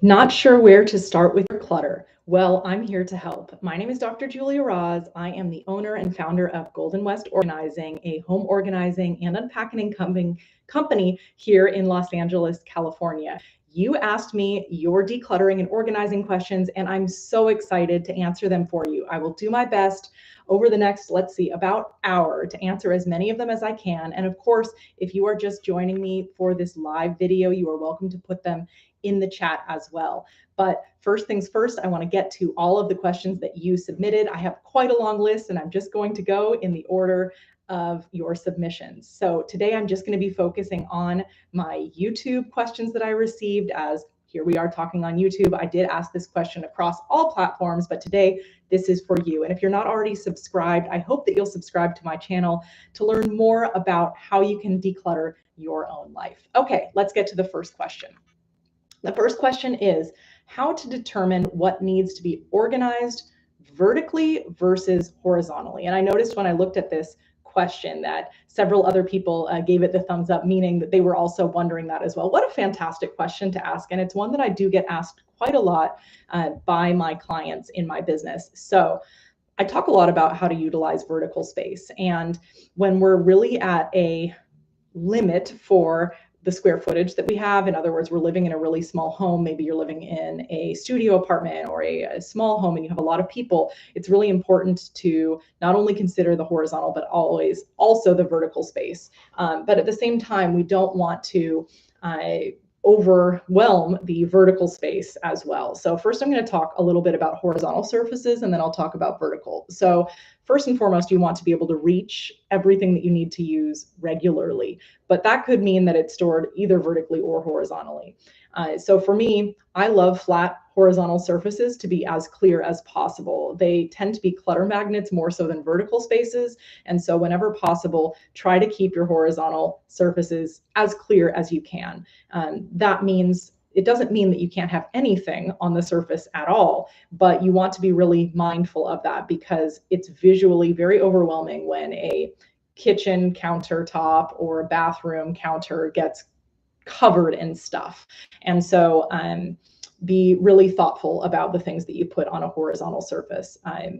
Not sure where to start with your clutter? Well, I'm here to help. My name is Dr. Julia Raz. I am the owner and founder of Golden West Organizing, a home organizing and unpacking company here in Los Angeles, California. You asked me your decluttering and organizing questions, and I'm so excited to answer them for you. I will do my best over the next, let's see, about hour to answer as many of them as I can. And of course, if you are just joining me for this live video, you are welcome to put them in the chat as well. But first things first, I want to get to all of the questions that you submitted. I have quite a long list, and I'm just going to go in the order of your submissions. So today I'm just going to be focusing on my YouTube questions that I received, as here we are talking on YouTube. I did ask this question across all platforms, but today this is for you. And if you're not already subscribed, I hope that you'll subscribe to my channel to learn more about how you can declutter your own life. Okay, let's get to the first question. The first question is how to determine what needs to be organized vertically versus horizontally. And I noticed when I looked at this question that several other people gave it the thumbs up, meaning that they were also wondering that as well. What a fantastic question to ask. And it's one that I do get asked quite a lot by my clients in my business. So I talk a lot about how to utilize vertical space. And when we're really at a limit for the square footage that we have. In other words, we're living in a really small home. Maybe you're living in a studio apartment or a small home and you have a lot of people. It's really important to not only consider the horizontal, but always also the vertical space. But at the same time, we don't want to overwhelm the vertical space as well. So first I'm going to talk a little bit about horizontal surfaces, and then I'll talk about vertical. So first and foremost, you want to be able to reach everything that you need to use regularly, but that could mean that it's stored either vertically or horizontally. So for me, I love flat horizontal surfaces to be as clear as possible. They tend to be clutter magnets more so than vertical spaces. And so whenever possible, try to keep your horizontal surfaces as clear as you can. That means it doesn't mean that you can't have anything on the surface at all, but you want to be really mindful of that because it's visually very overwhelming when a kitchen countertop or a bathroom counter gets covered in stuff. And so be really thoughtful about the things that you put on a horizontal surface.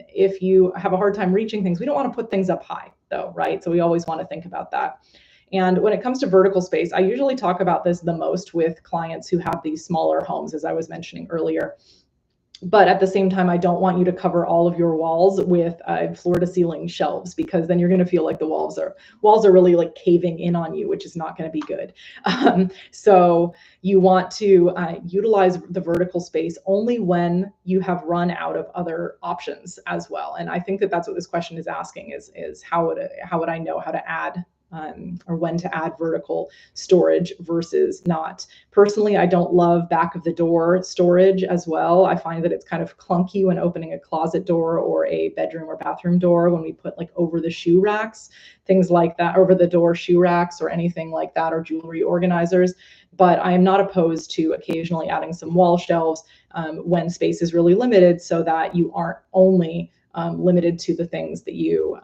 If you have a hard time reaching things, we don't want to put things up high though, right? So we always want to think about that. And when it comes to vertical space, I usually talk about this the most with clients who have these smaller homes, as I was mentioning earlier. But at the same time, I don't want you to cover all of your walls with floor to ceiling shelves, because then you're going to feel like the walls are really like caving in on you, which is not going to be good. So you want to utilize the vertical space only when you have run out of other options as well. And I think that that's what this question is asking is how would I know how to add or when to add vertical storage versus not. Personally, I don't love back of the door storage as well. I find that it's kind of clunky when opening a closet door or a bedroom or bathroom door when we put like over the shoe racks, things like that, over the door shoe racks or anything like that, or jewelry organizers. But I am not opposed to occasionally adding some wall shelves when space is really limited, so that you aren't only limited to the things that you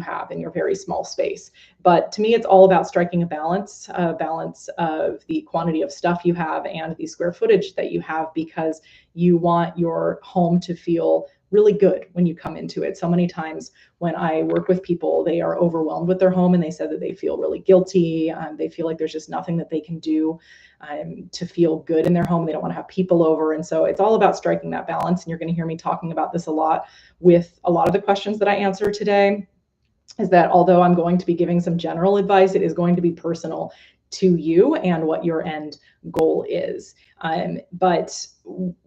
have in your very small space. But to me, it's all about striking a balance of the quantity of stuff you have and the square footage that you have, because you want your home to feel really good when you come into it. So many times when I work with people, they are overwhelmed with their home and they said that they feel really guilty. They feel like there's just nothing that they can do to feel good in their home. They don't want to have people over. And so it's all about striking that balance. And you're going to hear me talking about this a lot with a lot of the questions that I answer today, is that although I'm going to be giving some general advice, it is going to be personal to you and what your end goal is. But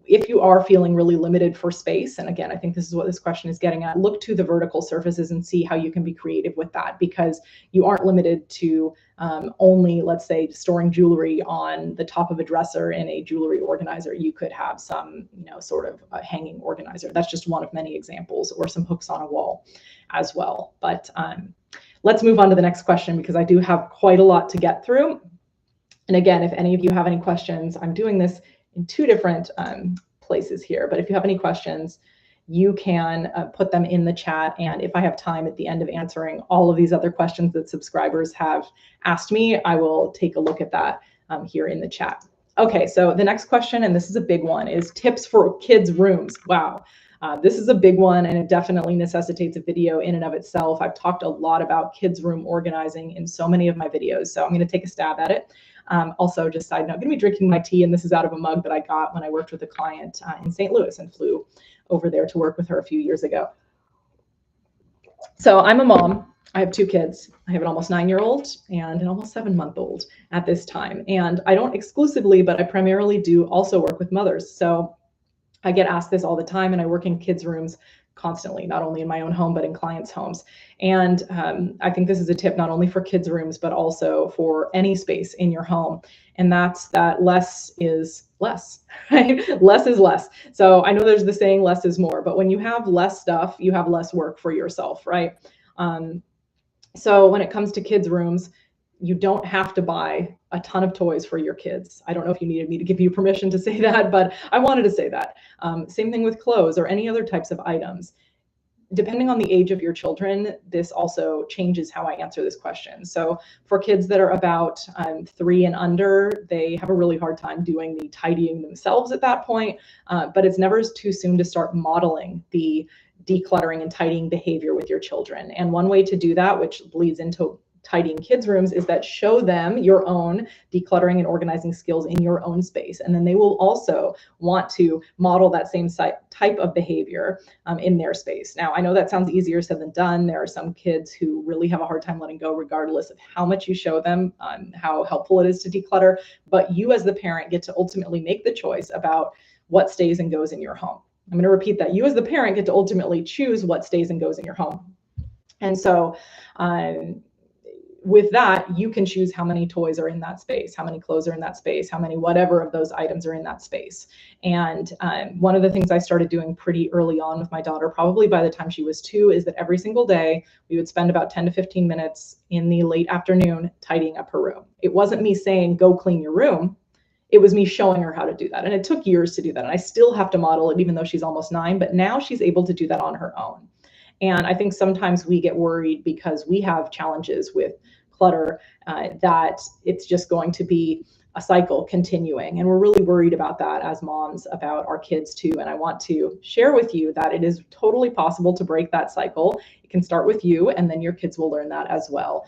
if you are feeling really limited for space, and again, I think this is what this question is getting at, look to the vertical surfaces and see how you can be creative with that, because you aren't limited to only, let's say, storing jewelry on the top of a dresser in a jewelry organizer. You could have some, sort of a hanging organizer. That's just one of many examples, or some hooks on a wall as well. But let's move on to the next question, because I do have quite a lot to get through. And again, if any of you have any questions, I'm doing this in two different places here, but if you have any questions, you can put them in the chat. And if I have time at the end of answering all of these other questions that subscribers have asked me, I will take a look at that here in the chat. Okay, so the next question, and this is a big one, is tips for kids' rooms. Wow. This is a big one, and it definitely necessitates a video in and of itself. I've talked a lot about kids' room organizing in so many of my videos, so I'm going to take a stab at it. Also, just side note, I'm going to be drinking my tea, and this is out of a mug that I got when I worked with a client in St. Louis and flew over there to work with her a few years ago. So I'm a mom. I have two kids. I have an almost 9-year-old and an almost 7-month-old at this time. And I don't exclusively, but I primarily do also work with mothers. So I get asked this all the time, and I work in kids' rooms constantly, not only in my own home, but in clients' homes. And I think this is a tip not only for kids' rooms, but also for any space in your home. And that's that less is less, right? Less is less. So I know there's the saying less is more, but when you have less stuff, you have less work for yourself, right? So when it comes to kids' rooms, you don't have to buy a ton of toys for your kids. I don't know if you needed me to give you permission to say that, but I wanted to say that. Same thing with clothes or any other types of items. Depending on the age of your children, this also changes how I answer this question. So for kids that are about 3 and under, they have a really hard time doing the tidying themselves at that point, but it's never too soon to start modeling the decluttering and tidying behavior with your children. And one way to do that, which leads into tidying kids' rooms, is that show them your own decluttering and organizing skills in your own space. And then they will also want to model that same type of behavior in their space. Now, I know that sounds easier said than done. There are some kids who really have a hard time letting go, regardless of how much you show them how helpful it is to declutter. But you as the parent get to ultimately make the choice about what stays and goes in your home. I'm going to repeat that. You as the parent get to ultimately choose what stays and goes in your home. And so with that, you can choose how many toys are in that space, how many clothes are in that space, how many whatever of those items are in that space. And one of the things I started doing pretty early on with my daughter, probably by the time she was 2, is that every single day we would spend about 10 to 15 minutes in the late afternoon tidying up her room. It wasn't me saying, go clean your room. It was me showing her how to do that. And it took years to do that. And I still have to model it, even though she's almost 9, but now she's able to do that on her own. And I think sometimes we get worried because we have challenges with clutter that it's just going to be a cycle continuing. And we're really worried about that as moms, about our kids too. And I want to share with you that it is totally possible to break that cycle. It can start with you, and then your kids will learn that as well.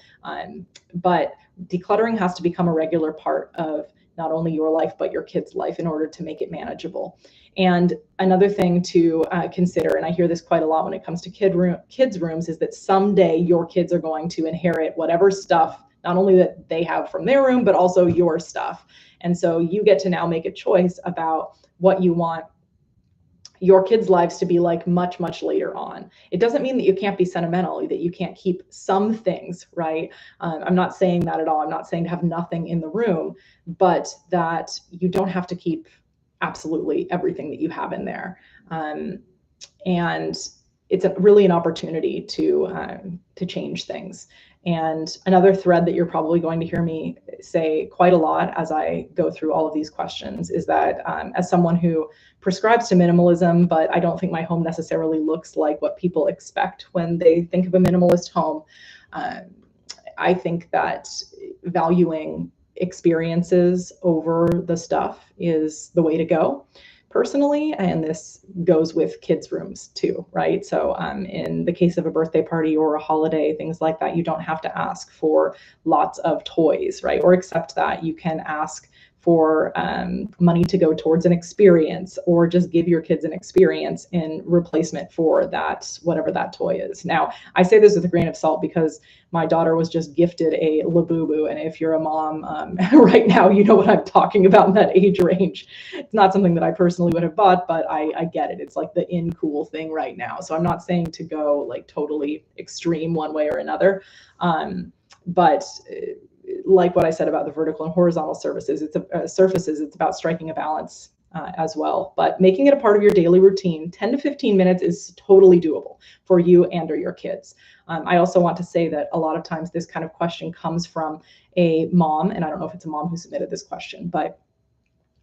But decluttering has to become a regular part of not only your life, but your kids' life in order to make it manageable. And another thing to consider, and I hear this quite a lot when it comes to kids' rooms, is that someday your kids are going to inherit whatever stuff, not only that they have from their room, but also your stuff. And so you get to now make a choice about what you want your kids' lives to be like much, much later on. It doesn't mean that you can't be sentimental, that you can't keep some things, right? I'm not saying that at all. I'm not saying to have nothing in the room, but that you don't have to keep absolutely everything that you have in there. And it's really an opportunity to change things. And another thread that you're probably going to hear me say quite a lot as I go through all of these questions is that as someone who prescribes to minimalism, but I don't think my home necessarily looks like what people expect when they think of a minimalist home, I think that valuing experiences over the stuff is the way to go personally. And this goes with kids' rooms too, right? So in the case of a birthday party or a holiday, things like that, you don't have to ask for lots of toys, right? Or accept that. You can ask for money to go towards an experience, or just give your kids an experience in replacement for that, whatever that toy is. Now, I say this with a grain of salt because my daughter was just gifted a Labubu, and if you're a mom right now, you know what I'm talking about in that age range. It's not something that I personally would have bought, but I get it. It's like the in cool thing right now. So I'm not saying to go like totally extreme one way or another, but like what I said about the vertical and horizontal surfaces, it's about striking a balance as well. But making it a part of your daily routine, 10 to 15 minutes is totally doable for you and or your kids. I also want to say that a lot of times this kind of question comes from a mom, and I don't know if it's a mom who submitted this question, but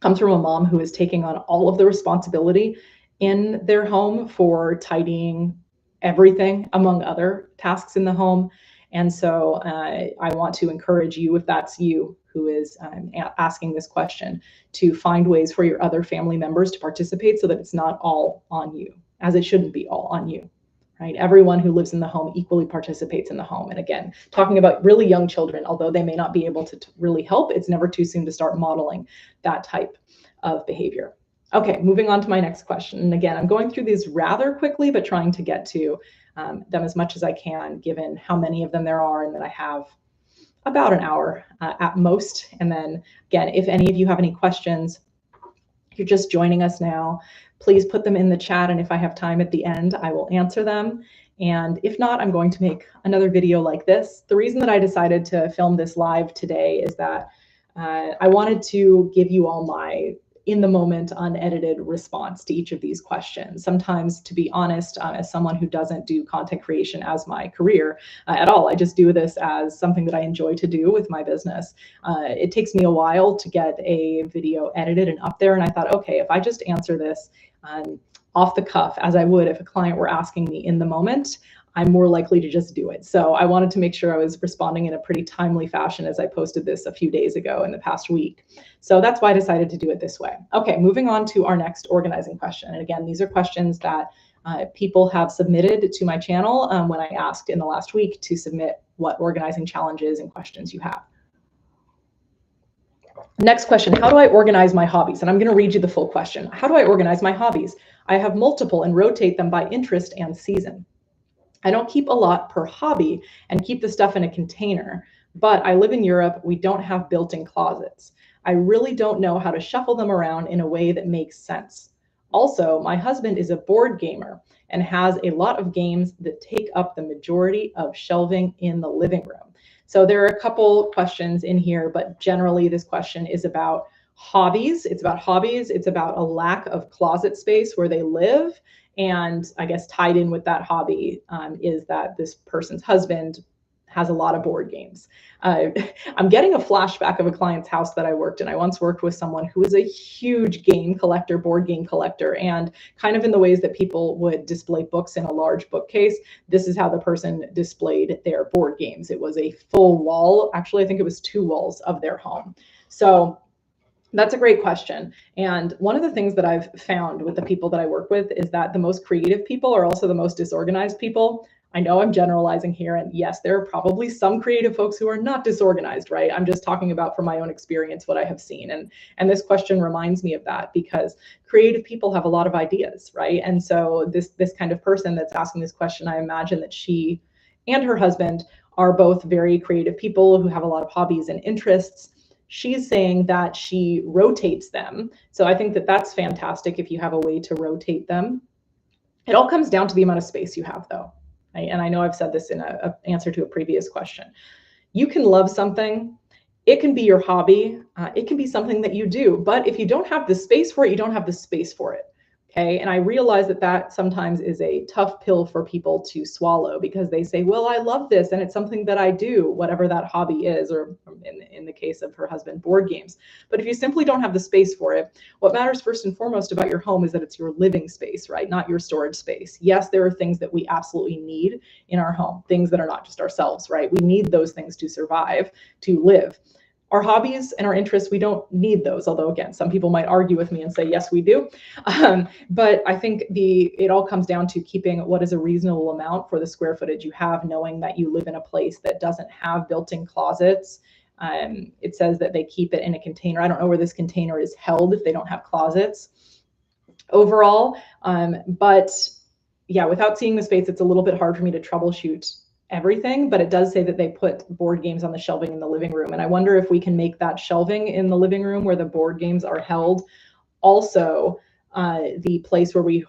comes from a mom who is taking on all of the responsibility in their home for tidying everything, among other tasks in the home. And so I want to encourage you, if that's you, who is asking this question, to find ways for your other family members to participate so that it's not all on you, as it shouldn't be all on you. Right? Everyone who lives in the home equally participates in the home. And again, talking about really young children, although they may not be able to really help, it's never too soon to start modeling that type of behavior. Okay, moving on to my next question. And again, I'm going through these rather quickly, but trying to get to them as much as I can, given how many of them there are, and that I have about an hour at most. And then again, if any of you have any questions, if you're just joining us now, please put them in the chat. And if I have time at the end, I will answer them. And if not, I'm going to make another video like this. The reason that I decided to film this live today is that I wanted to give you all my in the moment, unedited response to each of these questions. Sometimes, to be honest, as someone who doesn't do content creation as my career at all, I just do this as something that I enjoy to do with my business. It takes me a while to get a video edited and up there. And I thought, okay, if I just answer this off the cuff, as I would if a client were asking me in the moment, I'm more likely to just do it. So I wanted to make sure I was responding in a pretty timely fashion as I posted this a few days ago in the past week. So that's why I decided to do it this way. Okay, moving on to our next organizing question. And again, these are questions that people have submitted to my channel when I asked in the last week to submit what organizing challenges and questions you have. Next question, how do I organize my hobbies? And I'm going to read you the full question. How do I organize my hobbies? I have multiple and rotate them by interest and season. I don't keep a lot per hobby and keep the stuff in a container, but I live in Europe. We don't have built-in closets. I really don't know how to shuffle them around in a way that makes sense. Also, my husband is a board gamer and has a lot of games that take up the majority of shelving in the living room. So there are a couple questions in here, but generally this question is about hobbies. It's about hobbies. It's about a lack of closet space where they live. And I guess tied in with that hobby is that this person's husband has a lot of board games. I'm getting a flashback of a client's house that I worked in. I once worked with someone who was a huge game collector, board game collector, and kind of in the ways that people would display books in a large bookcase, this is how the person displayed their board games. It was a full wall. Actually, I think it was 2 walls of their home. So that's a great question. And one of the things that I've found with the people that I work with is that the most creative people are also the most disorganized people. I know I'm generalizing here, and yes, there are probably some creative folks who are not disorganized, right? I'm just talking about from my own experience what I have seen. And this question reminds me of that because creative people have a lot of ideas, right? And so this kind of person that's asking this question, I imagine that she and her husband are both very creative people who have a lot of hobbies and interests. She's saying that she rotates them. So I think that that's fantastic if you have a way to rotate them. It all comes down to the amount of space you have, though. Right? And I know I've said this in an answer to a previous question. You can love something. It can be your hobby. It can be something that you do. But if you don't have the space for it, you don't have the space for it. Okay. And I realize that that sometimes is a tough pill for people to swallow because they say, well, I love this and it's something that I do, whatever that hobby is, or in the case of her husband, board games. But if you simply don't have the space for it, what matters first and foremost about your home is that it's your living space, right? Not your storage space. Yes, there are things that we absolutely need in our home, things that are not just ourselves, right? We need those things to survive, to live. Our hobbies and our interests, we don't need those. Although again, some people might argue with me and say, yes, we do. But I think it all comes down to keeping what is a reasonable amount for the square footage you have, knowing that you live in a place that doesn't have built-in closets. It says that they keep it in a container. I don't know where this container is held if they don't have closets overall. But yeah, without seeing the space, it's a little bit hard for me to troubleshoot everything, but it does say that they put board games on the shelving in the living room. And I wonder if we can make that shelving in the living room where the board games are held also the place where we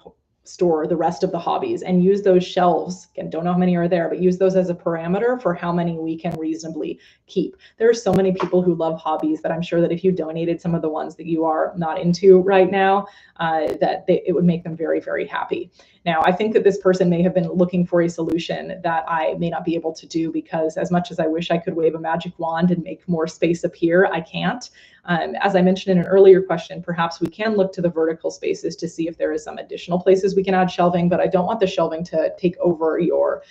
store the rest of the hobbies, and use those shelves. Again, don't know how many are there, but use those as a parameter for how many we can reasonably keep. There are so many people who love hobbies that I'm sure that if you donated some of the ones that you are not into right now, it would make them very, very happy. Now, I think that this person may have been looking for a solution that I may not be able to do, because as much as I wish I could wave a magic wand and make more space appear, I can't. As I mentioned in an earlier question, perhaps we can look to the vertical spaces to see if there is some additional places we can add shelving, but I don't want the shelving to take over your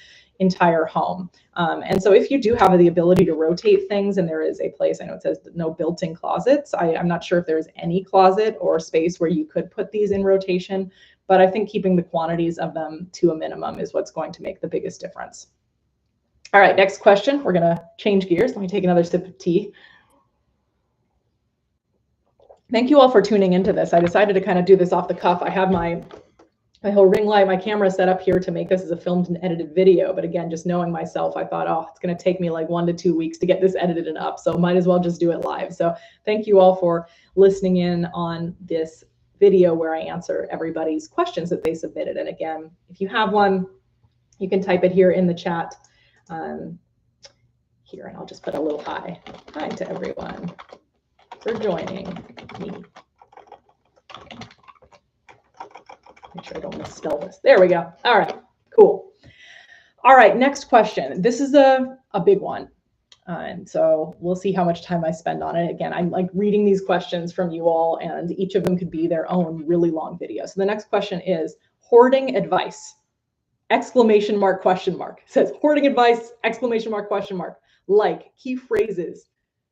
entire home. And so if you do have the ability to rotate things, and there is a place, I know it says no built-in closets. I'm not sure if there's any closet or space where you could put these in rotation, but I think keeping the quantities of them to a minimum is what's going to make the biggest difference. All right, next question. We're going to change gears. Let me take another sip of tea. Thank you all for tuning into this. I decided to kind of do this off the cuff. I have my whole ring light, my camera set up here to make this as a filmed and edited video. But again, just knowing myself, I thought, oh, it's going to take me like 1 to 2 weeks to get this edited and up. So might as well just do it live. So thank you all for listening in on this video where I answer everybody's questions that they submitted. And again, if you have one, you can type it here in the chat here, and I'll just put a little hi to everyone for joining me. Make sure I don't misspell this. There we go. All right, cool. All right, next question. This is a big one. And so we'll see how much time I spend on it. Again, I'm like reading these questions from you all, and each of them could be their own really long video. So the next question is hoarding advice, exclamation mark, question mark. It says hoarding advice, exclamation mark, question mark. Like key phrases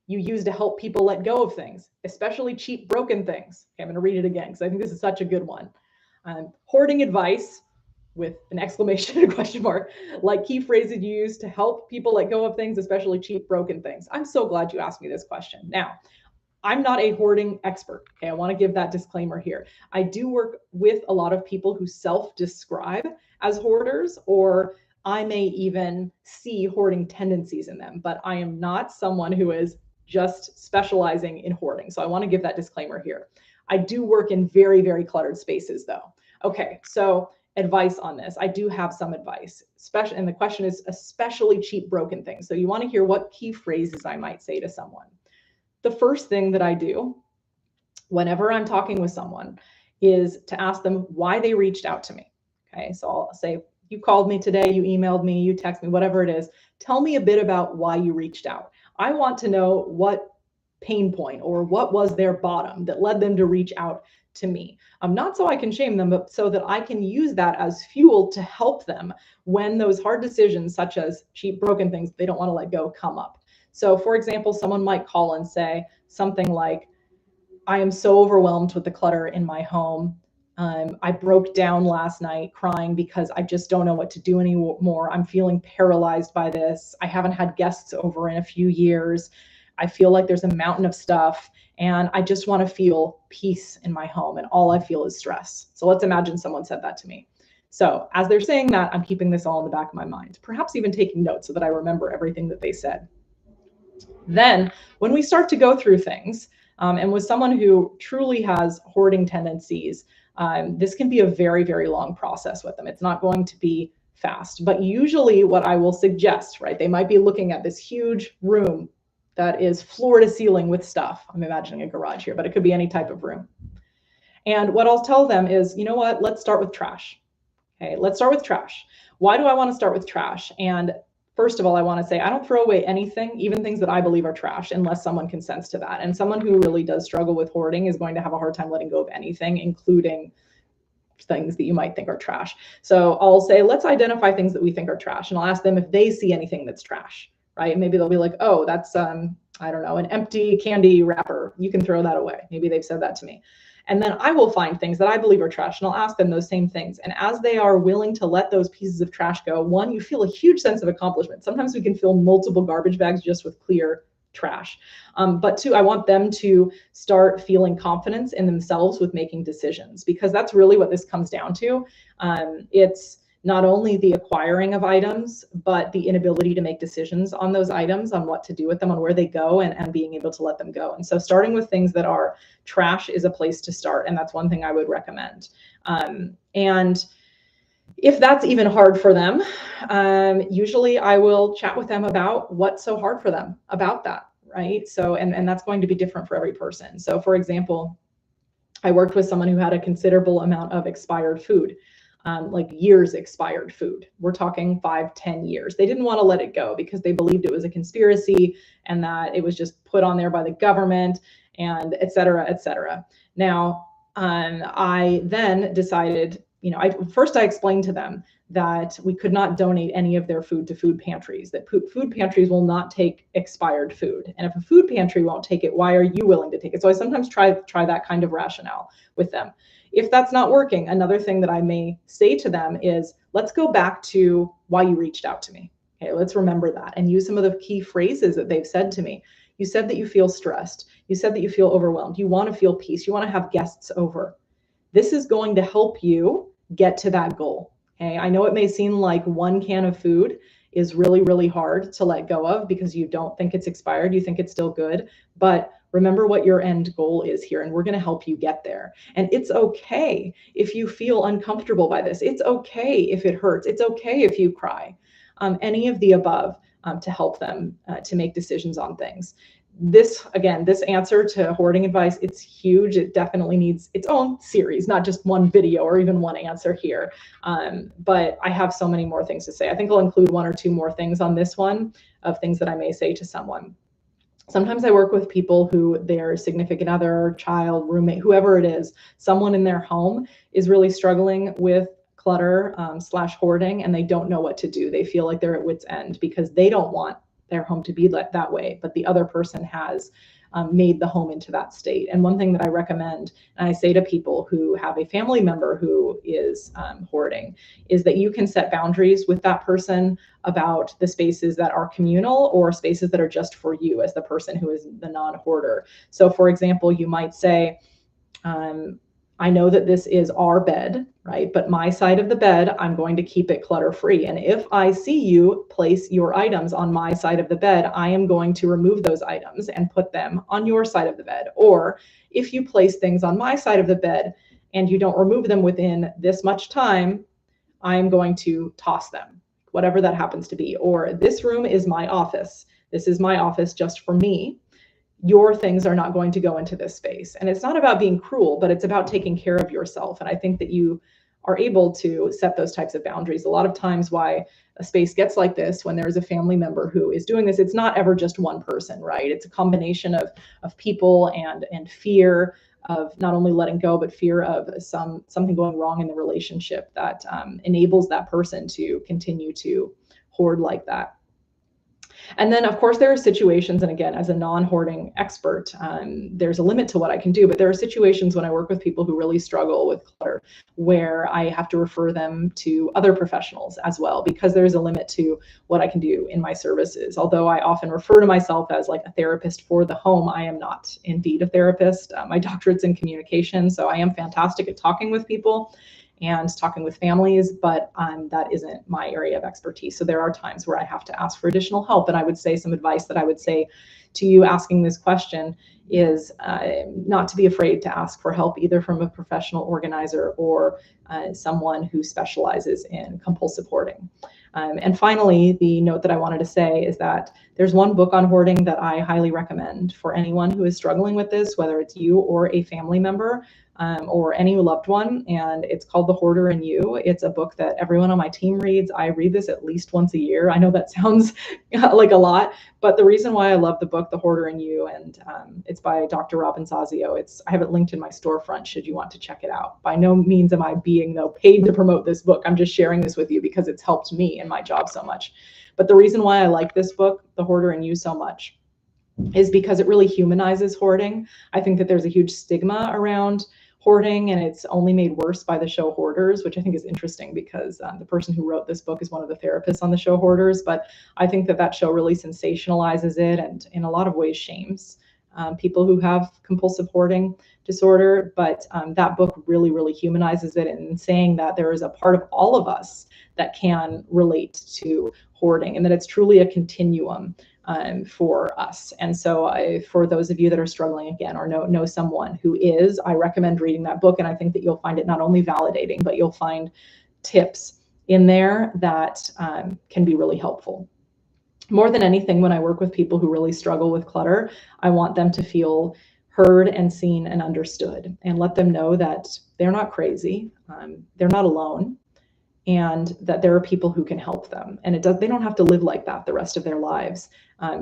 you use to help people let go of things, especially cheap, broken things. Okay, I'm going to read it again because I think this is such a good one. Hoarding advice with an exclamation and a question mark, like key phrases you use to help people let go of things, especially cheap, broken things. I'm so glad you asked me this question. Now, I'm not a hoarding expert. Okay, I want to give that disclaimer here. I do work with a lot of people who self-describe as hoarders, or I may even see hoarding tendencies in them, but I am not someone who is just specializing in hoarding. So I want to give that disclaimer here. I do work in very, very cluttered spaces though. Okay, so advice on this. I do have some advice, and the question is especially cheap, broken things. So you want to hear what key phrases I might say to someone. The first thing that I do whenever I'm talking with someone is to ask them why they reached out to me. Okay, so I'll say, you called me today, you emailed me, you text me, whatever it is. Tell me a bit about why you reached out. I want to know what pain point or what was their bottom that led them to reach out to me. Not so I can shame them, but so that I can use that as fuel to help them when those hard decisions, such as cheap, broken things they don't want to let go, come up. So for example, someone might call and say something like, I am so overwhelmed with the clutter in my home. I broke down last night crying because I just don't know what to do anymore. I'm feeling paralyzed by this. I haven't had guests over in a few years. I feel like there's a mountain of stuff and I just want to feel peace in my home, and all I feel is stress. So let's imagine someone said that to me. So as they're saying that, I'm keeping this all in the back of my mind, perhaps even taking notes so that I remember everything that they said. Then when we start to go through things, and with someone who truly has hoarding tendencies, this can be a very, very long process with them. It's not going to be fast, but usually what I will suggest, right? They might be looking at this huge room that is floor to ceiling with stuff. I'm imagining a garage here, but it could be any type of room. And what I'll tell them is, you know what, let's start with trash. Okay, let's start with trash. Why do I want to start with trash? And first of all, I want to say I don't throw away anything, even things that I believe are trash, unless someone consents to that. And someone who really does struggle with hoarding is going to have a hard time letting go of anything, including things that you might think are trash. So I'll say, let's identify things that we think are trash. And I'll ask them if they see anything that's trash, right? Maybe they'll be like, oh, that's, I don't know, an empty candy wrapper. You can throw that away. Maybe they've said that to me. And then I will find things that I believe are trash, and I'll ask them those same things. And as they are willing to let those pieces of trash go, one, you feel a huge sense of accomplishment. Sometimes we can fill multiple garbage bags just with clear trash. But two, I want them to start feeling confidence in themselves with making decisions, because that's really what this comes down to. It's not only the acquiring of items, but the inability to make decisions on those items, on what to do with them, on where they go, and being able to let them go. And so starting with things that are trash is a place to start. And that's one thing I would recommend. And if that's even hard for them, usually I will chat with them about what's so hard for them about that, right? So, and that's going to be different for every person. So for example, I worked with someone who had a considerable amount of expired food. Like years expired food. We're talking 5-10 years. They didn't want to let it go because they believed it was a conspiracy and that it was just put on there by the government, and et cetera, et cetera. Now, I then decided I explained to them that we could not donate any of their food to food pantries, that food pantries will not take expired food. And if a food pantry won't take it, why are you willing to take it? So I sometimes try that kind of rationale with them. If that's not working, another thing that I may say to them is, let's go back to why you reached out to me. Okay, let's remember that and use some of the key phrases that they've said to me. You said that you feel stressed. You said that you feel overwhelmed. You want to feel peace. You want to have guests over. This is going to help you get to that goal. Okay, I know it may seem like one can of food is really, really hard to let go of because you don't think it's expired, you think it's still good, but remember what your end goal is here, and we're going to help you get there. And it's okay if you feel uncomfortable by this. It's okay if it hurts. It's okay if you cry. Any of the above to help them to make decisions on things. This answer to hoarding advice, it's huge. It definitely needs its own series, not just one video or even one answer here. But I have so many more things to say. I think I'll include one or two more things on this one of things that I may say to someone. Sometimes I work with people who their significant other, child, roommate, whoever it is, someone in their home is really struggling with clutter / hoarding, and they don't know what to do. They feel like they're at wit's end because they don't want their home to be that way, but the other person has made the home into that state. And one thing that I recommend, and I say to people who have a family member who is hoarding, is that you can set boundaries with that person about the spaces that are communal or spaces that are just for you as the person who is the non-hoarder. So for example, you might say, I know that this is our bed, right? But my side of the bed, I'm going to keep it clutter-free. And if I see you place your items on my side of the bed, I am going to remove those items and put them on your side of the bed. Or if you place things on my side of the bed and you don't remove them within this much time, I am going to toss them, whatever that happens to be. Or this room is my office. This is my office just for me. Your things are not going to go into this space. And it's not about being cruel, but it's about taking care of yourself. And I think that you are able to set those types of boundaries. A lot of times why a space gets like this, when there's a family member who is doing this, it's not ever just one person, right? It's a combination of people and fear of not only letting go, but fear of something going wrong in the relationship that enables that person to continue to hoard like that. And then, of course, there are situations, and again, as a non-hoarding expert, there's a limit to what I can do, but there are situations when I work with people who really struggle with clutter where I have to refer them to other professionals as well, because there's a limit to what I can do in my services. Although I often refer to myself as like a therapist for the home, I am not indeed a therapist. My doctorate's in communication, so I am fantastic at talking with people and talking with families, but that isn't my area of expertise. So there are times where I have to ask for additional help. And I would say some advice that I would say to you asking this question is not to be afraid to ask for help, either from a professional organizer or someone who specializes in compulsive hoarding. And finally, the note that I wanted to say is that there's one book on hoarding that I highly recommend for anyone who is struggling with this, whether it's you or a family member. Or any loved one, and it's called The Hoarder in You. It's a book that everyone on my team reads. I read this at least once a year. I know that sounds like a lot, but the reason why I love the book, The Hoarder in You, and it's by Dr. Robin Zazio. I have it linked in my storefront should you want to check it out. By no means am I being paid to promote this book. I'm just sharing this with you because it's helped me in my job so much. But the reason why I like this book, The Hoarder in You, so much is because it really humanizes hoarding. I think that there's a huge stigma around hoarding, and it's only made worse by the show Hoarders, which I think is interesting because the person who wrote this book is one of the therapists on the show Hoarders. But I think that show really sensationalizes it and in a lot of ways shames people who have compulsive hoarding disorder. But that book really, really humanizes it, and saying that there is a part of all of us that can relate to hoarding and that it's truly a continuum for us. And so for those of you that are struggling again or know someone who is, I recommend reading that book. And I think that you'll find it not only validating, but you'll find tips in there that can be really helpful. More than anything, when I work with people who really struggle with clutter, I want them to feel heard and seen and understood, and let them know that they're not crazy. They're not alone. and that there are people who can help them. And they don't have to live like that the rest of their lives.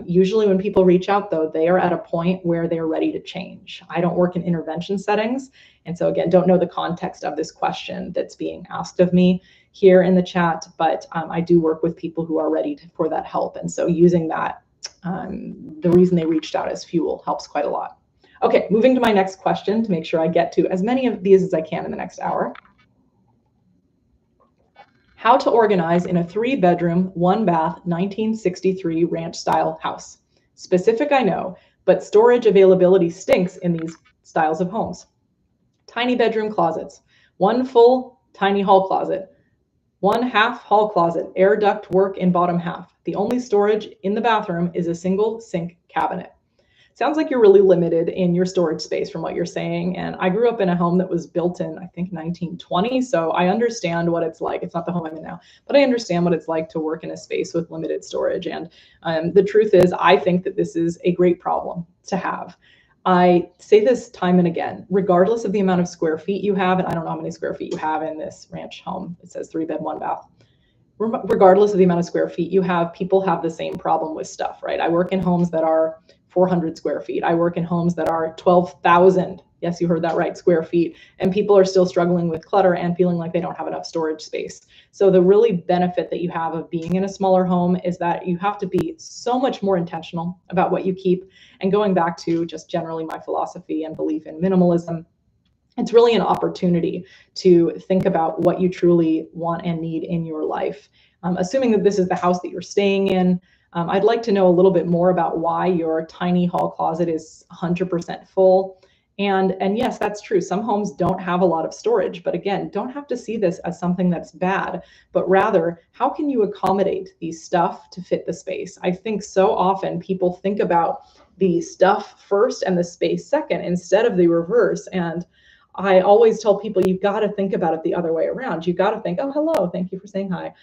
Usually when people reach out, though, they are at a point where they're ready to change. I don't work in intervention settings. And so again, don't know the context of this question that's being asked of me here in the chat, but I do work with people who are ready for that help. And so using that, the reason they reached out as fuel helps quite a lot. Okay, moving to my next question to make sure I get to as many of these as I can in the next hour. How to organize in a 3-bedroom, 1-bath, 1963 ranch-style house. Specific, I know, but storage availability stinks in these styles of homes. Tiny bedroom closets, 1 full tiny hall closet, 1 half hall closet, air duct work in bottom half. The only storage in the bathroom is a single sink cabinet. Sounds like you're really limited in your storage space from what you're saying. And I grew up in a home that was built in, I think, 1920. So I understand what it's like. It's not the home I'm in now, but I understand what it's like to work in a space with limited storage. And the truth is, I think that this is a great problem to have. I say this time and again, regardless of the amount of square feet you have, and I don't know how many square feet you have in this ranch home. It says 3-bed, 1-bath. Regardless of the amount of square feet you have, people have the same problem with stuff, right? I work in homes that are 400 square feet. I work in homes that are 12,000, yes, you heard that right, square feet, and people are still struggling with clutter and feeling like they don't have enough storage space. So the really benefit that you have of being in a smaller home is that you have to be so much more intentional about what you keep. And going back to just generally my philosophy and belief in minimalism, it's really an opportunity to think about what you truly want and need in your life. Assuming that this is the house that you're staying in, I'd like to know a little bit more about why your tiny hall closet is 100% full. And yes, that's true. Some homes don't have a lot of storage, but again, don't have to see this as something that's bad, but rather, how can you accommodate the stuff to fit the space? I think so often people think about the stuff first and the space second instead of the reverse. And I always tell people, you've got to think about it the other way around. You've got to think, oh, hello, thank you for saying hi.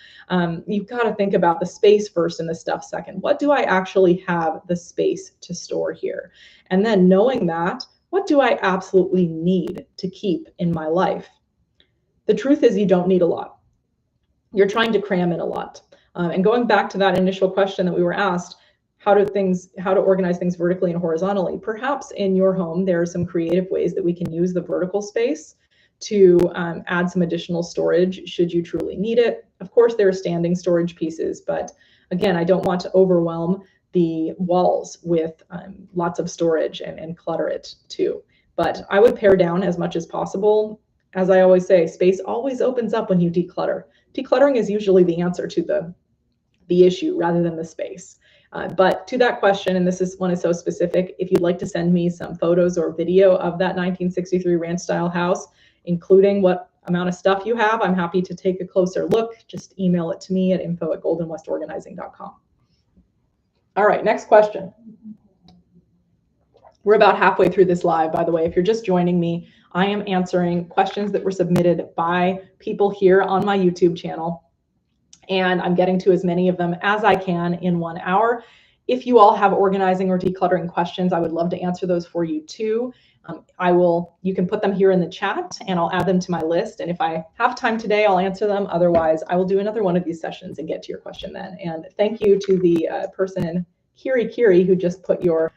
You've got to think about the space first and the stuff second. What do I actually have the space to store here? And then knowing that, what do I absolutely need to keep in my life? The truth is, you don't need a lot. You're trying to cram in a lot. And going back to that initial question that we were asked, how to organize things vertically and horizontally. Perhaps in your home, there are some creative ways that we can use the vertical space to add some additional storage should you truly need it. Of course, there are standing storage pieces, but again, I don't want to overwhelm the walls with lots of storage and clutter it too. But I would pare down as much as possible. As I always say, space always opens up when you declutter. Decluttering is usually the answer to the issue rather than the space. But to that question, and this one is so specific, if you'd like to send me some photos or video of that 1963 ranch style house, including what amount of stuff you have, I'm happy to take a closer look. Just email it to me at info@goldenwestorganizing.com. All right, next question. We're about halfway through this live, by the way. If you're just joining me, I am answering questions that were submitted by people here on my YouTube channel. And I'm getting to as many of them as I can in 1 hour. If you all have organizing or decluttering questions, I would love to answer those for you too. You can put them here in the chat and I'll add them to my list. And if I have time today, I'll answer them. Otherwise, I will do another one of these sessions and get to your question then. And thank you to the person, Kiri, who just put your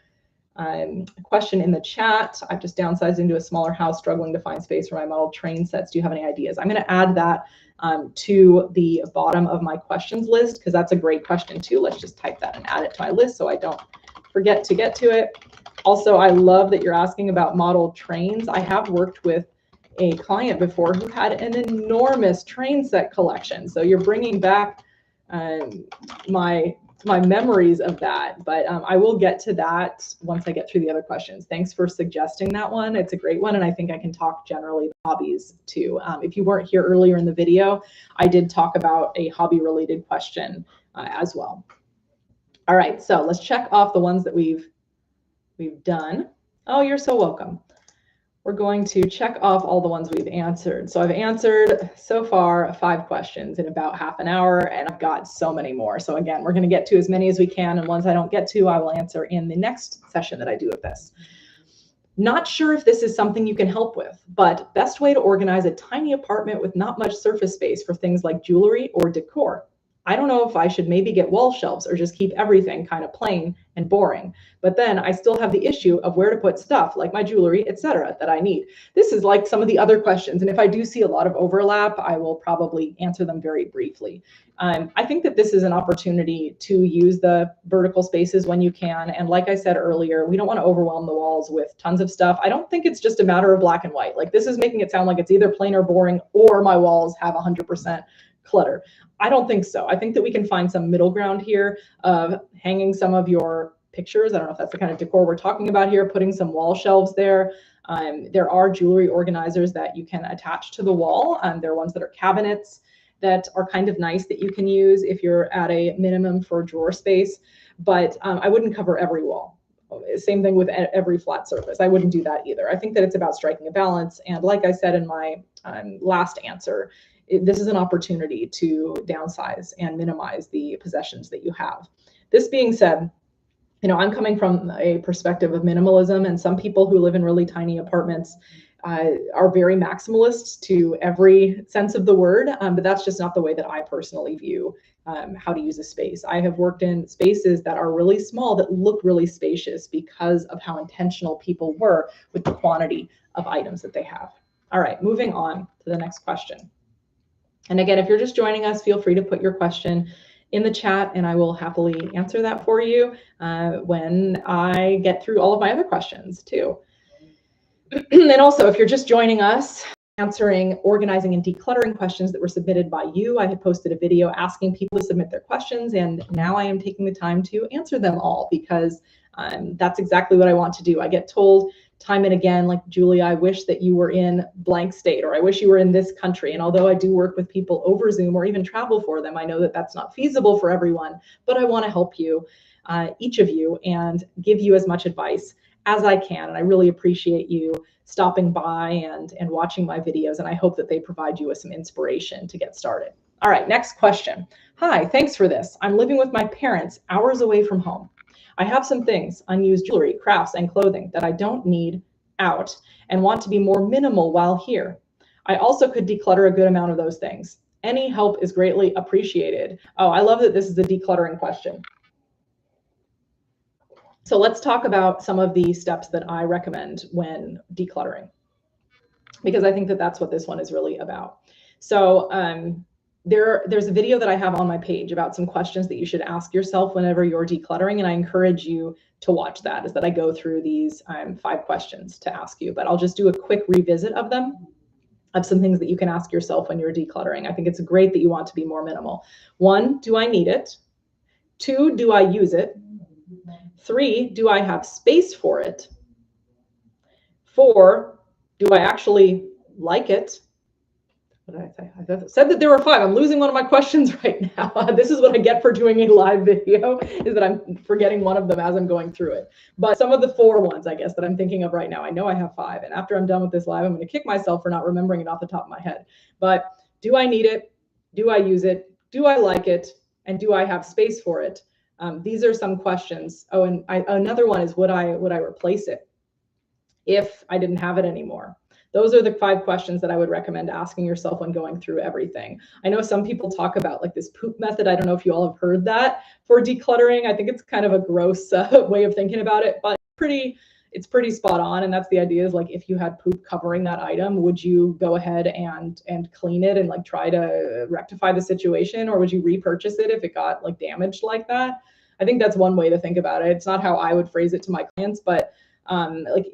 question in the chat. I've just downsized into a smaller house, struggling to find space for my model train sets. Do you have any ideas? I'm going to add that to the bottom of my questions list because that's a great question too. Let's just type that and add it to my list so I don't forget to get to it. Also, I love that you're asking about model trains. I have worked with a client before who had an enormous train set collection. So you're bringing back my memories of that, but I will get to that once I get through the other questions. Thanks for suggesting that one. It's a great one, and I think I can talk generally about hobbies too. If you weren't here earlier in the video, I did talk about a hobby-related question as well. All right, so let's check off the ones that we've done. Oh, you're so welcome. We're going to check off all the ones we've answered. So I've answered so far 5 questions in about half an hour, and I've got so many more. So again, we're going to get to as many as we can, and ones I don't get to, I will answer in the next session that I do of this. Not sure if this is something you can help with, but best way to organize a tiny apartment with not much surface space for things like jewelry or decor. I don't know if I should maybe get wall shelves or just keep everything kind of plain and boring. But then I still have the issue of where to put stuff like my jewelry, etc., that I need. This is like some of the other questions. And if I do see a lot of overlap, I will probably answer them very briefly. I think that this is an opportunity to use the vertical spaces when you can. And like I said earlier, we don't want to overwhelm the walls with tons of stuff. I don't think it's just a matter of black and white. Like this is making it sound like it's either plain or boring or my walls have 100% clutter. I don't think so. I think that we can find some middle ground here of hanging some of your pictures. I don't know if that's the kind of decor we're talking about here, putting some wall shelves there. There are jewelry organizers that you can attach to the wall. There are ones that are cabinets that are kind of nice that you can use if you're at a minimum for drawer space, but I wouldn't cover every wall. Same thing with every flat surface. I wouldn't do that either. I think that it's about striking a balance. And like I said in my last answer, this is an opportunity to downsize and minimize the possessions that you have. This being said, I'm coming from a perspective of minimalism, and some people who live in really tiny apartments are very maximalist to every sense of the word, but that's just not the way that I personally view how to use a space. I have worked in spaces that are really small that look really spacious because of how intentional people were with the quantity of items that they have. All right, moving on to the next question. And again, if you're just joining us, feel free to put your question in the chat and I will happily answer that for you when I get through all of my other questions too. And also, if you're just joining us, answering, organizing, and decluttering questions that were submitted by you. I had posted a video asking people to submit their questions, and now I am taking the time to answer them all because that's exactly what I want to do. I get told time and again, like, Julie, I wish that you were in blank state, or I wish you were in this country. And although I do work with people over Zoom or even travel for them, I know that that's not feasible for everyone, but I want to help you, each of you, and give you as much advice as I can. And I really appreciate you stopping by and watching my videos. And I hope that they provide you with some inspiration to get started. All right, next question. Hi, thanks for this. I'm living with my parents hours away from home. I have some things, unused jewelry, crafts, and clothing that I don't need out and want to be more minimal while here. I also could declutter a good amount of those things. Any help is greatly appreciated. Oh, I love that this is a decluttering question. So let's talk about some of the steps that I recommend when decluttering, because I think that that's what this one is really about. So there's a video that I have on my page about some questions that you should ask yourself whenever you're decluttering, and I encourage you to watch that, is that I go through these 5 questions to ask you, but I'll just do a quick revisit of them, of some things that you can ask yourself when you're decluttering. I think it's great that you want to be more minimal. 1, do I need it? 2, do I use it? 3, do I have space for it? 4, do I actually like it? What did I say? I said that there were 5. I'm losing one of my questions right now. This is what I get for doing a live video, is that I'm forgetting one of them as I'm going through it. But some of the 4 ones, I guess, that I'm thinking of right now, I know I have 5. And after I'm done with this live, I'm going to kick myself for not remembering it off the top of my head. But do I need it? Do I use it? Do I like it? And do I have space for it? These are some questions. Oh, and another one is, would I replace it if I didn't have it anymore? Those are the 5 questions that I would recommend asking yourself when going through everything. I know some people talk about like this poop method. I don't know if you all have heard that for decluttering. I think it's kind of a gross way of thinking about it, but it's pretty spot on. And that's the idea, is like, if you had poop covering that item, would you go ahead and clean it and like try to rectify the situation, or would you repurchase it if it got like damaged like that? I think that's one way to think about it. It's not how I would phrase it to my clients, but like,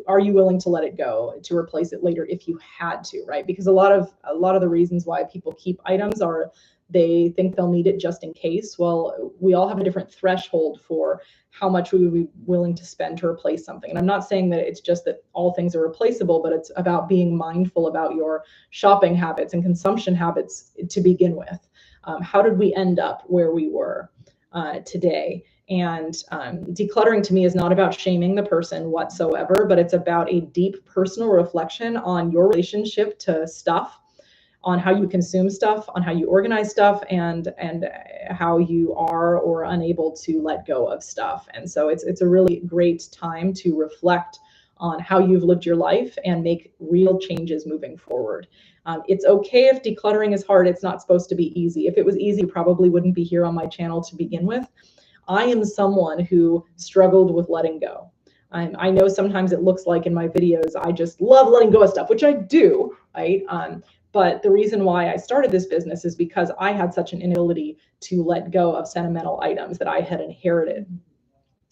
are you willing to let it go to replace it later if you had to, right? Because a lot of the reasons why people keep items are they think they'll need it just in case. Well, we all have a different threshold for how much we would be willing to spend to replace something. And I'm not saying that it's just that all things are replaceable, but it's about being mindful about your shopping habits and consumption habits to begin with. How did we end up where we were today? And decluttering to me is not about shaming the person whatsoever, but it's about a deep personal reflection on your relationship to stuff, on how you consume stuff, on how you organize stuff, and how you are or are unable to let go of stuff. And so it's a really great time to reflect on how you've lived your life and make real changes moving forward. It's okay if decluttering is hard. It's not supposed to be easy. If it was easy, you probably wouldn't be here on my channel to begin with. I am someone who struggled with letting go. I know sometimes it looks like in my videos, I just love letting go of stuff, which I do, right? But the reason why I started this business is because I had such an inability to let go of sentimental items that I had inherited.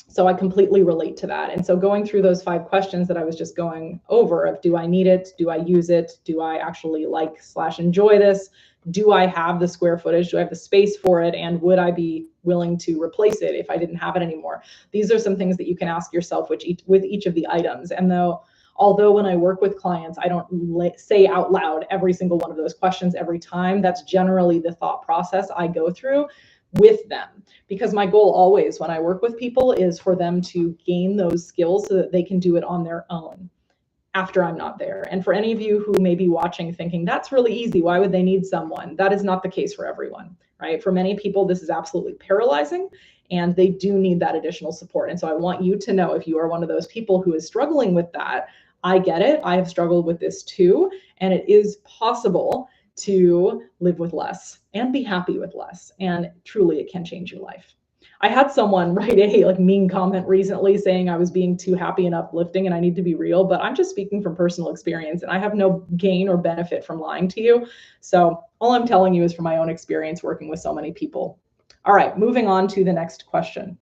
So I completely relate to that. And so going through those 5 questions that I was just going over of, do I need it? Do I use it? Do I actually like/enjoy this? Do I have the square footage? Do I have the space for it? And would I be willing to replace it if I didn't have it anymore? These are some things that you can ask yourself with each of the items. And although when I work with clients, I don't say out loud every single one of those questions every time, that's generally the thought process I go through with them, because my goal always when I work with people is for them to gain those skills so that they can do it on their own after I'm not there. And for any of you who may be watching thinking that's really easy, why would they need someone? That is not the case for everyone, right? For many people, this is absolutely paralyzing and they do need that additional support. And so I want you to know, if you are one of those people who is struggling with that, I get it. I have struggled with this too. And it is possible to live with less and be happy with less. And truly, it can change your life. I had someone write a mean comment recently saying I was being too happy and uplifting and I need to be real, but I'm just speaking from personal experience and I have no gain or benefit from lying to you. So all I'm telling you is from my own experience working with so many people. All right, moving on to the next question.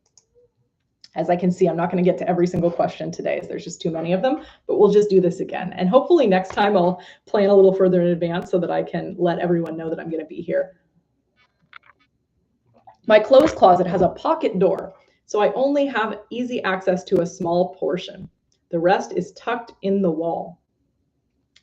As I can see, I'm not going to get to every single question today, as there's just too many of them, but we'll just do this again. And hopefully next time I'll plan a little further in advance so that I can let everyone know that I'm going to be here. My clothes closet has a pocket door, so I only have easy access to a small portion. The rest is tucked in the wall.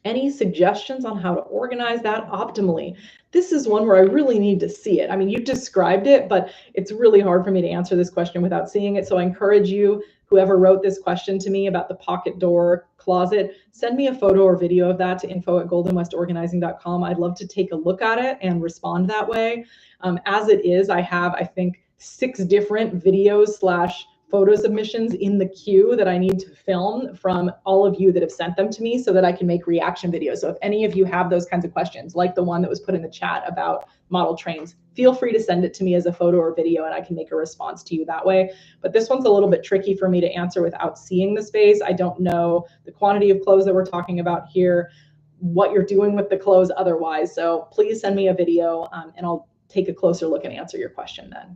Any suggestions on how to organize that optimally? This is one where I really need to see it. I mean, you've described it, but it's really hard for me to answer this question without seeing it. So I encourage you, whoever wrote this question to me about the pocket door closet, send me a photo or video of that to info@goldenwestorganizing.com. I'd love to take a look at it and respond that way. As it is, I have, I think, 6 different videos / photo submissions in the queue that I need to film from all of you that have sent them to me so that I can make reaction videos. So if any of you have those kinds of questions, like the one that was put in the chat about model trains, feel free to send it to me as a photo or video and I can make a response to you that way. But this one's a little bit tricky for me to answer without seeing the space. I don't know the quantity of clothes that we're talking about here, what you're doing with the clothes otherwise. So please send me a video and I'll take a closer look and answer your question then.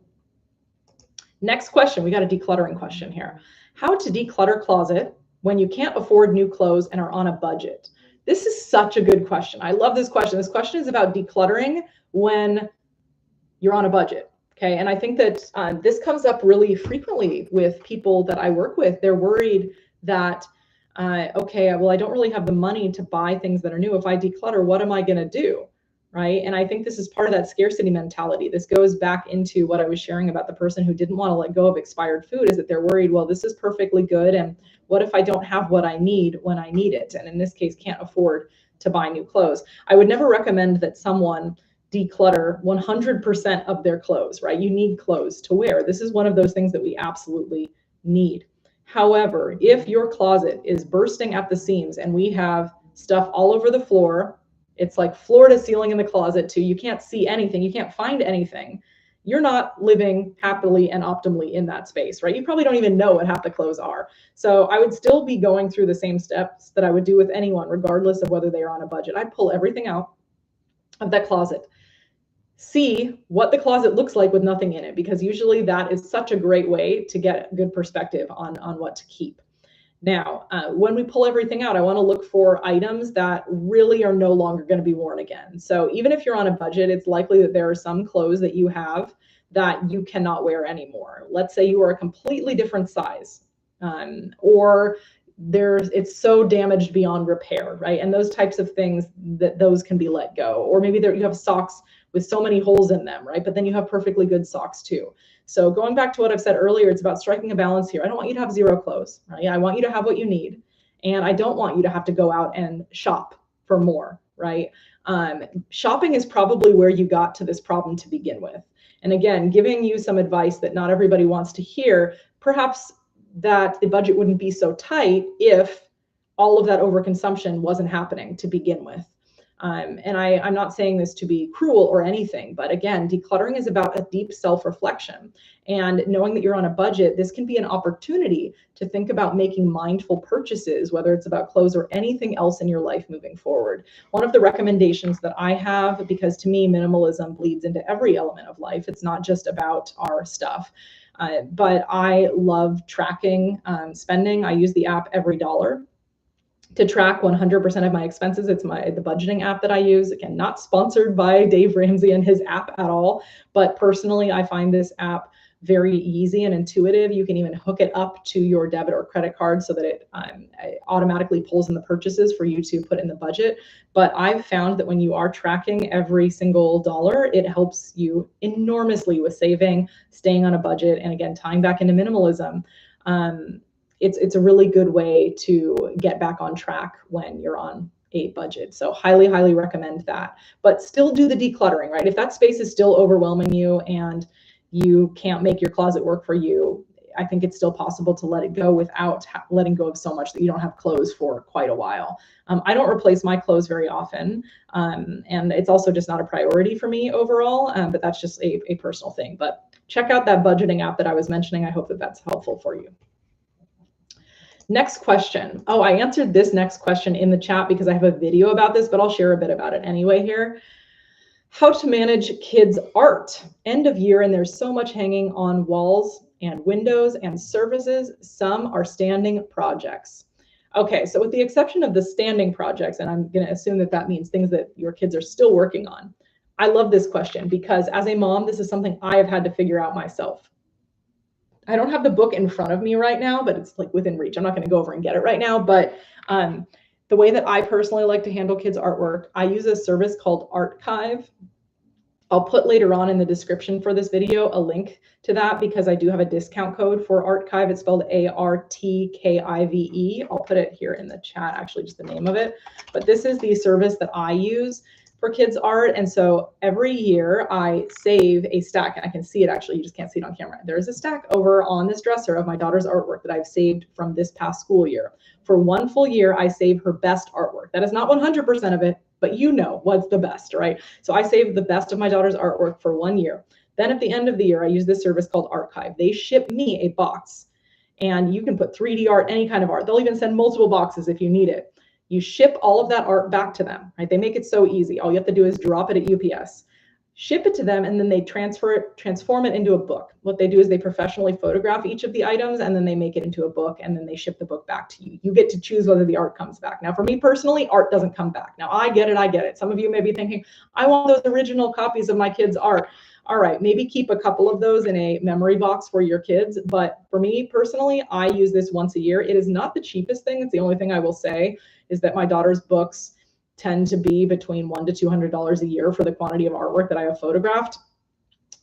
Next question, we got a decluttering question here. How to declutter closet when you can't afford new clothes and are on a budget? This is such a good question. I love this question. This question is about decluttering when you're on a budget. Okay, and I think that this comes up really frequently with people that I work with. They're worried that, okay, well, I don't really have the money to buy things that are new. If I declutter, what am I going to do? Right. And I think this is part of that scarcity mentality. This goes back into what I was sharing about the person who didn't want to let go of expired food, is that they're worried, well, this is perfectly good. And what if I don't have what I need when I need it? And in this case, can't afford to buy new clothes. I would never recommend that someone declutter 100% of their clothes, right? You need clothes to wear. This is one of those things that we absolutely need. However, if your closet is bursting at the seams and we have stuff all over the floor, it's like floor to ceiling in the closet too. You can't see anything. You can't find anything. You're not living happily and optimally in that space, right? You probably don't even know what half the clothes are. So I would still be going through the same steps that I would do with anyone, regardless of whether they are on a budget. I'd pull everything out of that closet, see what the closet looks like with nothing in it, because usually that is such a great way to get a good perspective on what to keep. Now, when we pull everything out, I want to look for items that really are no longer going to be worn again. So even if you're on a budget, it's likely that there are some clothes that you have that you cannot wear anymore. Let's say you are a completely different size, or it's so damaged beyond repair, right? And those types of things, those can be let go. Or maybe you have socks with so many holes in them, right? But then you have perfectly good socks too. So going back to what I've said earlier, it's about striking a balance here. I don't want you to have 0 clothes, right? I want you to have what you need. And I don't want you to have to go out and shop for more, right? Shopping is probably where you got to this problem to begin with. And again, giving you some advice that not everybody wants to hear, perhaps that the budget wouldn't be so tight if all of that overconsumption wasn't happening to begin with. And I'm not saying this to be cruel or anything, but again, decluttering is about a deep self-reflection. And knowing that you're on a budget, this can be an opportunity to think about making mindful purchases, whether it's about clothes or anything else in your life moving forward. One of the recommendations that I have, because to me, minimalism bleeds into every element of life, it's not just about our stuff. But I love tracking spending. I use the app Every Dollar to track 100% of my expenses. It's the budgeting app that I use. Again, not sponsored by Dave Ramsey and his app at all, but personally, I find this app very easy and intuitive. You can even hook it up to your debit or credit card so that it automatically pulls in the purchases for you to put in the budget. But I've found that when you are tracking every single dollar, it helps you enormously with saving, staying on a budget, and again, tying back into minimalism. It's a really good way to get back on track when you're on a budget. So highly, highly recommend that. But still do the decluttering, right? If that space is still overwhelming you and you can't make your closet work for you, I think it's still possible to let it go without letting go of so much that you don't have clothes for quite a while. I don't replace my clothes very often, and it's also just not a priority for me overall, but that's just a personal thing. But check out that budgeting app that I was mentioning. I hope that that's helpful for you. Next question. Oh, I answered this next question in the chat because I have a video about this, but I'll share a bit about it anyway here. How to manage kids' art. End of year, and there's so much hanging on walls and windows and surfaces. Some are standing projects. Okay, so with the exception of the standing projects, and I'm going to assume that that means things that your kids are still working on. I love this question because as a mom, this is something I have had to figure out myself. I don't have the book in front of me right now, but it's like within reach. I'm not going to go over and get it right now, but the way that I personally like to handle kids' artwork, I use a service called Archive. I'll put later on in the description for this video a link to that because I do have a discount code for Archive. It's spelled ARTKIVE. I'll put it here in the chat, actually just the name of it. But this is the service that I use for kids' art. And so every year I save a stack, and I can see it actually, you just can't see it on camera. There's a stack over on this dresser of my daughter's artwork that I've saved from this past school year. For one full year, I save her best artwork. That is not 100% of it, but you know what's the best, right? So I save the best of my daughter's artwork for 1 year. Then at the end of the year, I use this service called Archive. They ship me a box, and you can put 3D art, any kind of art. They'll even send multiple boxes if you need it. You ship all of that art back to them, right? They make it so easy. All you have to do is drop it at UPS, ship it to them, and then they transform it into a book. What they do is they professionally photograph each of the items, and then they make it into a book, and then they ship the book back to you. You get to choose whether the art comes back. Now, for me personally, art doesn't come back. Now, I get it. Some of you may be thinking, I want those original copies of my kids' art. All right, maybe keep a couple of those in a memory box for your kids. But for me personally, I use this once a year. It is not the cheapest thing. It's the only thing I will say is that my daughter's books tend to be between $100 to $200 a year for the quantity of artwork that I have photographed.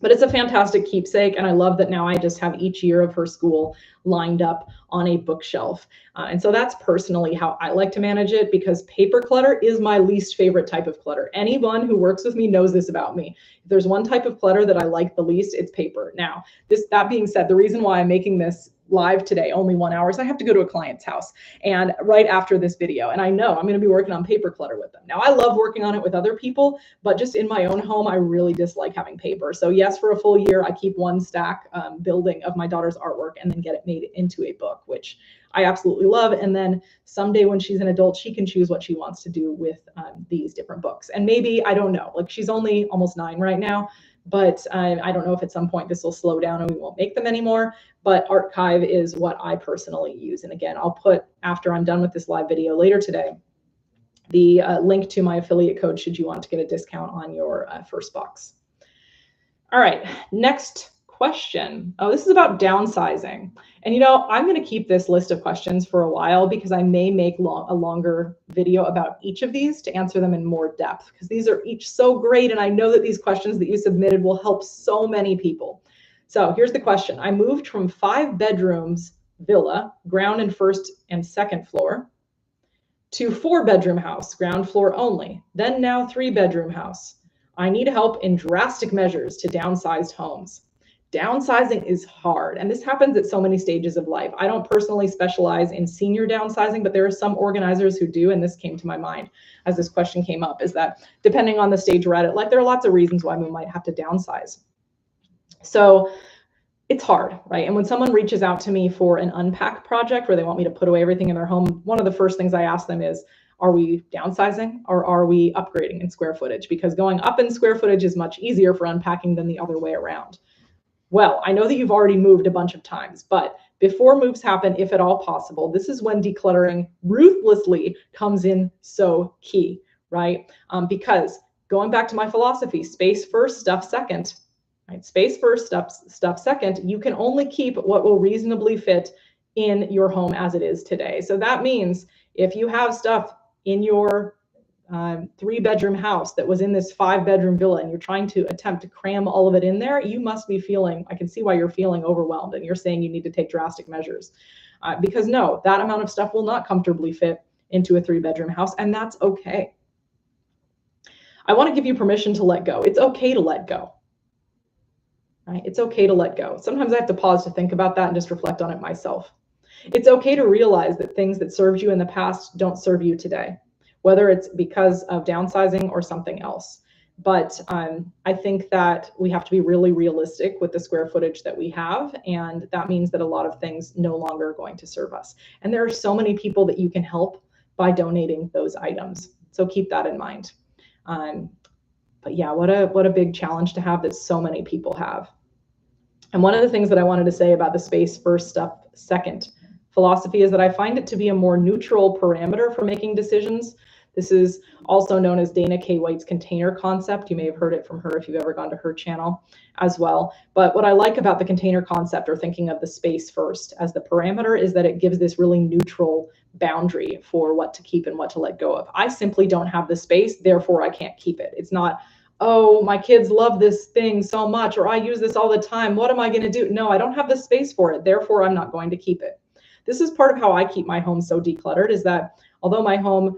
But it's a fantastic keepsake, and I love that now I just have each year of her school lined up on a bookshelf. And so that's personally how I like to manage it, because paper clutter is my least favorite type of clutter. Anyone who works with me knows this about me. If there's one type of clutter that I like the least, it's paper. Now, that being said, the reason why I'm making this live today, only 1 hour, is I have to go to a client's house and right after this video. And I know I'm going to be working on paper clutter with them. Now, I love working on it with other people, but just in my own home, I really dislike having paper. So yes, for a full year, I keep one stack building of my daughter's artwork and then get it made into a book, which I absolutely love. And then someday when she's an adult, she can choose what she wants to do with these different books. And maybe, I don't know, like she's only almost 9 right now, but I don't know if at some point this will slow down and we won't make them anymore. But Archive is what I personally use. And again, I'll put, after I'm done with this live video later today, the link to my affiliate code should you want to get a discount on your first box. All right, next question. Oh, this is about downsizing. And you know, I'm going to keep this list of questions for a while because I may make a longer video about each of these to answer them in more depth, because these are each so great. And I know that these questions that you submitted will help so many people. So here's the question. I moved from 5 bedrooms villa, ground and first and second floor, to 4-bedroom house, ground floor only, then now 3-bedroom house. I need help in drastic measures to downsized homes. Downsizing is hard, and this happens at so many stages of life. I don't personally specialize in senior downsizing, but there are some organizers who do, and this came to my mind as this question came up, is that depending on the stage we're at, like there are lots of reasons why we might have to downsize. So it's hard, right? And when someone reaches out to me for an unpack project where they want me to put away everything in their home, one of the first things I ask them is, are we downsizing or are we upgrading in square footage? Because going up in square footage is much easier for unpacking than the other way around. Well, I know that you've already moved a bunch of times, but before moves happen, if at all possible, this is when decluttering ruthlessly comes in so key, right? Because going back to my philosophy, space first, stuff second, right? Space first, stuff second. You can only keep what will reasonably fit in your home as it is today. So that means if you have stuff in your 3-bedroom house that was in this 5-bedroom villa and you're trying to attempt to cram all of it in there, you must be feeling, I can see why you're feeling overwhelmed and you're saying you need to take drastic measures. Because no, that amount of stuff will not comfortably fit into a 3-bedroom house, and that's okay. I want to give you permission to let go. It's okay to let go. Right? It's okay to let go. Sometimes I have to pause to think about that and just reflect on it myself. It's okay to realize that things that served you in the past don't serve you today, whether it's because of downsizing or something else. But I think that we have to be really realistic with the square footage that we have. And that means that a lot of things no longer are going to serve us. And there are so many people that you can help by donating those items. So keep that in mind. But yeah, what a big challenge to have that so many people have. And one of the things that I wanted to say about the space first, stuff second philosophy is that I find it to be a more neutral parameter for making decisions. This is also known as Dana K. White's container concept. You may have heard it from her if you've ever gone to her channel as well. But what I like about the container concept, or thinking of the space first as the parameter, is that it gives this really neutral boundary for what to keep and what to let go of. I simply don't have the space, therefore I can't keep it. It's not, oh, my kids love this thing so much, or I use this all the time, what am I going to do? No, I don't have the space for it, therefore I'm not going to keep it. This is part of how I keep my home so decluttered, is that although my home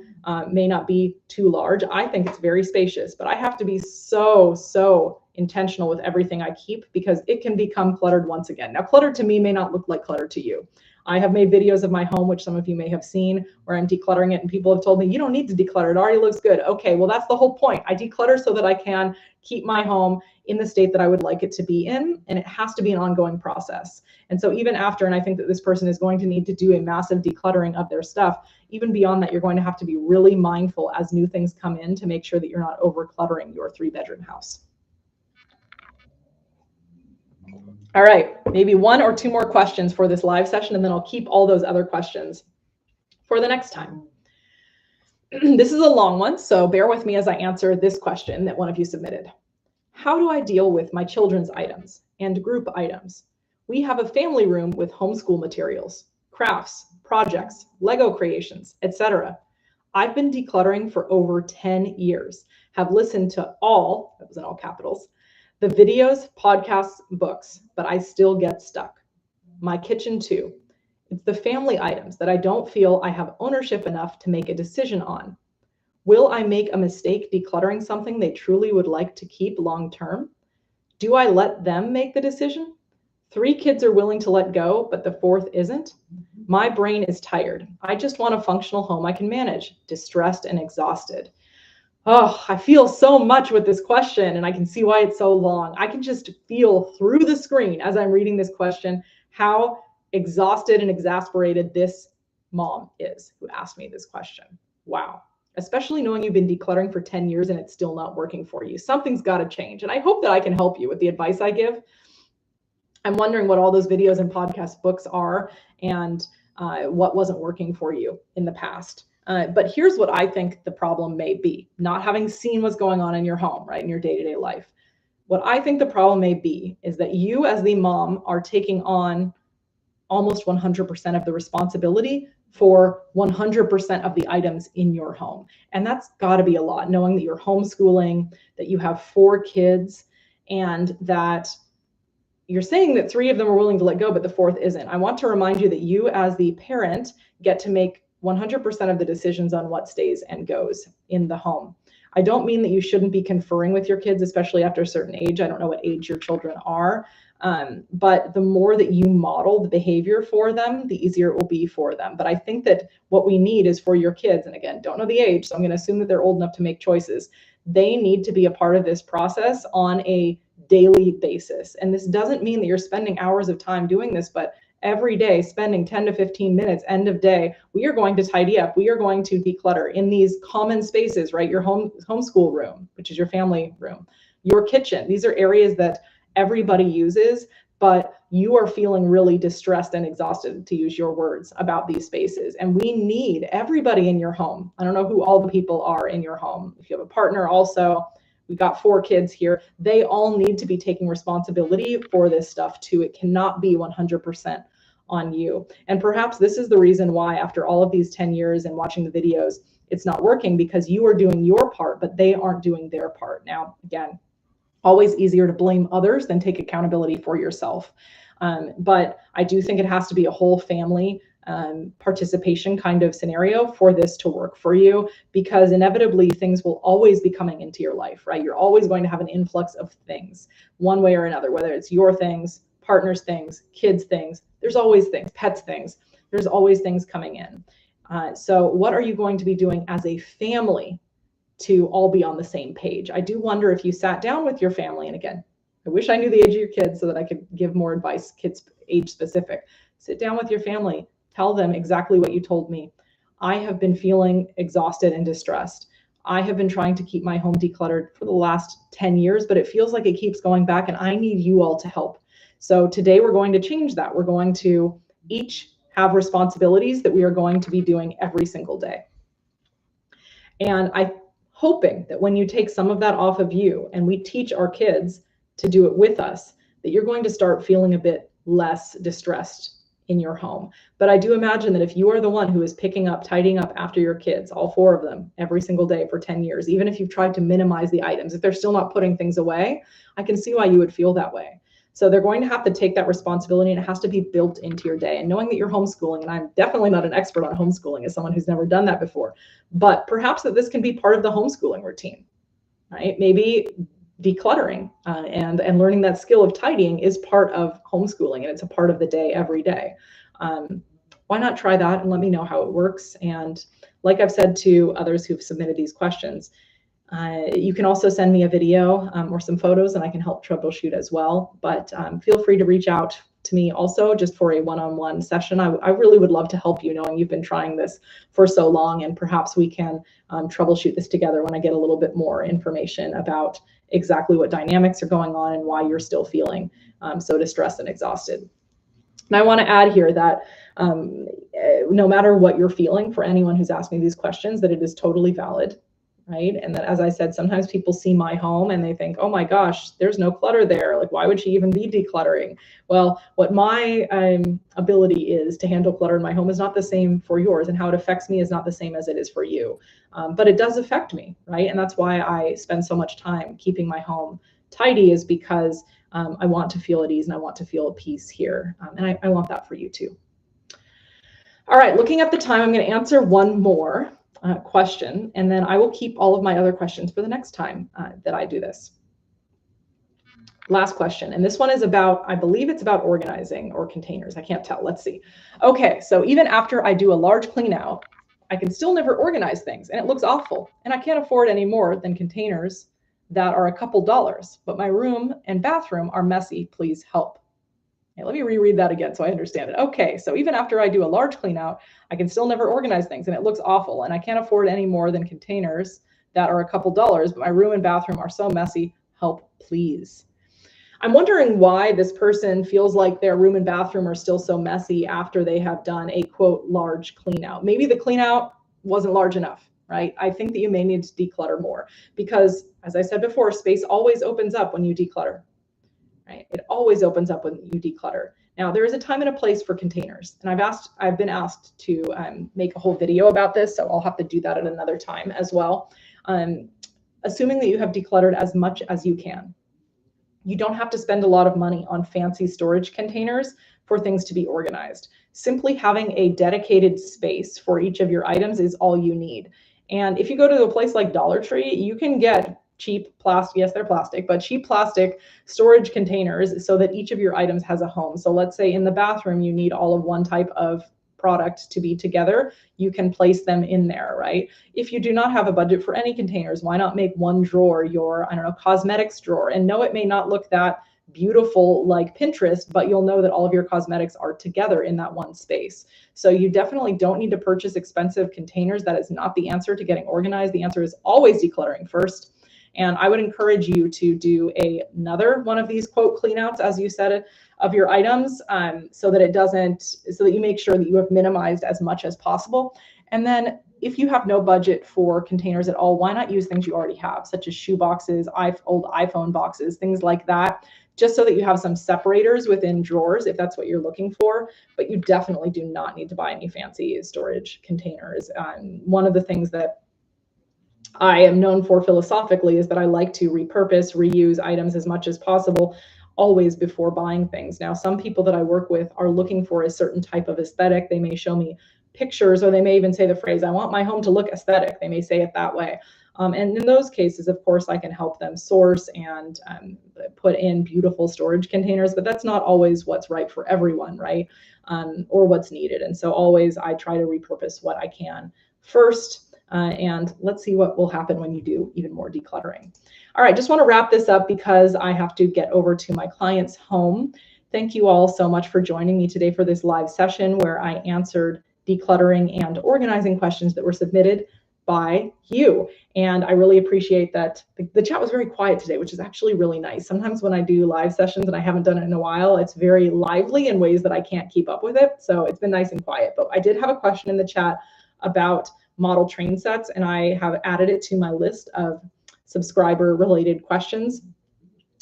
may not be too large, I think it's very spacious, but I have to be so intentional with everything I keep, because it can become cluttered once again. Now, clutter to me may not look like clutter to you. I have made videos of my home, which some of you may have seen, where I'm decluttering it, and people have told me, you don't need to declutter, it already looks good. Okay, well, that's the whole point. I declutter so that I can keep my home in the state that I would like it to be in, and it has to be an ongoing process. And so even after, and I think that this person is going to need to do a massive decluttering of their stuff, even beyond that, you're going to have to be really mindful as new things come in to make sure that you're not over-cluttering your 3-bedroom house. All right, maybe 1 or 2 more questions for this live session, and then I'll keep all those other questions for the next time. This is a long one, so bear with me as I answer this question that one of you submitted. How do I deal with my children's items and group items? We have a family room with homeschool materials, crafts, projects, Lego creations, etc. I've been decluttering for over 10 years, have listened to all, that was in all capitals, the videos, podcasts, books, but I still get stuck. My kitchen too. It's the family items that I don't feel I have ownership enough to make a decision on. Will I make a mistake decluttering something they truly would like to keep long term? Do I let them make the decision? 3 kids are willing to let go, but the 4th isn't. My brain is tired. I just want a functional home I can manage, distressed and exhausted. Oh, I feel so much with this question, and I can see why it's so long. I can just feel through the screen as I'm reading this question how exhausted and exasperated this mom is who asked me this question. Wow. Especially knowing you've been decluttering for 10 years and it's still not working for you. Something's got to change. And I hope that I can help you with the advice I give. I'm wondering what all those videos and podcast books are, and what wasn't working for you in the past. But here's what I think the problem may be, not having seen what's going on in your home, right, in your day-to-day life. What I think the problem may be is that you as the mom are taking on almost 100% of the responsibility for 100% of the items in your home. And that's got to be a lot, knowing that you're homeschooling, that you have 4 kids, and that you're saying that 3 of them are willing to let go, but the 4th isn't. I want to remind you that you as the parent get to make 100% of the decisions on what stays and goes in the home. I don't mean that you shouldn't be conferring with your kids, especially after a certain age. I don't know what age your children are, But the more that you model the behavior for them, the easier it will be for them. But I think that what we need is for your kids, and again, don't know the age, so I'm going to assume that they're old enough to make choices. They need to be a part of this process on a daily basis. And this doesn't mean that you're spending hours of time doing this, but every day spending 10 to 15 minutes, end of day, we are going to tidy up. We are going to declutter in these common spaces, right? Your homeschool room, which is your family room, your kitchen. These are areas that everybody uses, but you are feeling really distressed and exhausted, to use your words, about these spaces. And we need everybody in your home. I don't know who all the people are in your home. If you have a partner also, we've got 4 kids here. They all need to be taking responsibility for this stuff too. It cannot be 100% on you. And perhaps this is the reason why, after all of these 10 years and watching the videos, it's not working, because you are doing your part, but they aren't doing their part. Now, again, always easier to blame others than take accountability for yourself. But I do think it has to be a whole family participation kind of scenario for this to work for you, because inevitably things will always be coming into your life, right? You're always going to have an influx of things one way or another, whether it's your things, partners' things, kids' things. There's always things, pets' things. There's always things coming in. So what are you going to be doing as a family to all be on the same page? I do wonder if you sat down with your family, and again, I wish I knew the age of your kids so that I could give more advice, kids age specific. Sit down with your family, tell them exactly what you told me. I have been feeling exhausted and distressed. I have been trying to keep my home decluttered for the last 10 years, but it feels like it keeps going back, and I need you all to help. So today we're going to change that. We're going to each have responsibilities that we are going to be doing every single day. And I'm hoping that when you take some of that off of you and we teach our kids to do it with us, that you're going to start feeling a bit less distressed in your home. But I do imagine that if you are the one who is picking up, tidying up after your kids, all 4 of them, every single day for 10 years, even if you've tried to minimize the items, if they're still not putting things away, I can see why you would feel that way. So they're going to have to take that responsibility, and it has to be built into your day. And knowing that you're homeschooling, and I'm definitely not an expert on homeschooling as someone who's never done that before, but perhaps that this can be part of the homeschooling routine, right? Maybe decluttering and learning that skill of tidying is part of homeschooling, and it's a part of the day every day. Why not try that and let me know how it works? And like I've said to others who've submitted these questions, you can also send me a video or some photos, and I can help troubleshoot as well. But feel free to reach out to me also just for a one-on-one session. I really would love to help you, knowing you've been trying this for so long, and perhaps we can troubleshoot this together when I get a little bit more information about exactly what dynamics are going on and why you're still feeling so distressed and exhausted. And I want to add here that no matter what you're feeling, for anyone who's asked me these questions, that it is totally valid, right? And that, as I said, sometimes people see my home and they think, oh my gosh, there's no clutter there. Like, why would she even be decluttering? Well, what my ability is to handle clutter in my home is not the same for yours, and how it affects me is not the same as it is for you. But it does affect me, right? And that's why I spend so much time keeping my home tidy, is because I want to feel at ease and I want to feel at peace here. And I want that for you too. All right, looking at the time, I'm going to answer one more question, and then I will keep all of my other questions for the next time that I do this. Last question, and this one is about, I believe it's about organizing or containers. I can't tell. Let's see. Okay, so even after I do a large clean out, I can still never organize things, and it looks awful, and I can't afford any more than containers that are a couple dollars, but my room and bathroom are messy. Please help. Okay, let me reread that again so I understand it. Okay, so even after I do a large clean out, I can still never organize things, and it looks awful, and I can't afford any more than containers that are a couple dollars, but my room and bathroom are so messy. Help, please. I'm wondering why this person feels like their room and bathroom are still so messy after they have done a, quote, large clean out. Maybe the clean out wasn't large enough, right? I think that you may need to declutter more, because, as I said before, space always opens up when you declutter, right? It always opens up when you declutter. Now, there is a time and a place for containers, and I've been asked to make a whole video about this, so I'll have to do that at another time as well. Assuming that you have decluttered as much as you can, you don't have to spend a lot of money on fancy storage containers for things to be organized. Simply having a dedicated space for each of your items is all you need. And if you go to a place like Dollar Tree, you can get cheap plastic, yes, they're plastic, but cheap plastic storage containers so that each of your items has a home. So let's say in the bathroom, you need all of one type of product to be together, you can place them in there, right? If you do not have a budget for any containers, why not make one drawer your, I don't know, cosmetics drawer? And no, it may not look that beautiful like Pinterest, but you'll know that all of your cosmetics are together in that one space. So you definitely don't need to purchase expensive containers. That is not the answer to getting organized. The answer is always decluttering first. And I would encourage you to do another one of these quote cleanouts, as you said, of your items, so that you make sure that you have minimized as much as possible. And then if you have no budget for containers at all, why not use things you already have, such as shoe boxes, old iPhone boxes, things like that, just so that you have some separators within drawers if that's what you're looking for. But you definitely do not need to buy any fancy storage containers. One of the things that I am known for philosophically is that I like to repurpose, reuse items as much as possible, always before buying things. Now, some people that I work with are looking for a certain type of aesthetic. They may show me pictures, or they may even say the phrase, I want my home to look aesthetic. They may say it that way. And in those cases, of course, I can help them source and put in beautiful storage containers, but that's not always what's right for everyone, right? Or what's needed. And so always I try to repurpose what I can first. And let's see what will happen when you do even more decluttering. All right, just want to wrap this up because I have to get over to my client's home. Thank you all so much for joining me today for this live session where I answered decluttering and organizing questions that were submitted by you. And I really appreciate that. The chat was very quiet today, which is actually really nice. Sometimes when I do live sessions and I haven't done it in a while, it's very lively in ways that I can't keep up with it. So it's been nice and quiet. But I did have a question in the chat about model train sets, and I have added it to my list of subscriber related questions.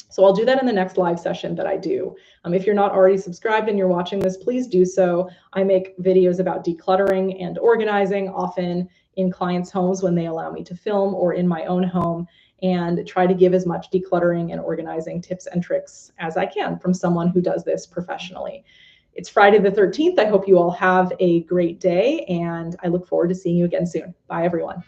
So I'll do that in the next live session that I do. If you're not already subscribed and you're watching this, please do so. I make videos about decluttering and organizing, often in clients' homes when they allow me to film, or in my own home, and try to give as much decluttering and organizing tips and tricks as I can from someone who does this professionally. It's Friday the 13th. I hope you all have a great day, and I look forward to seeing you again soon. Bye, everyone.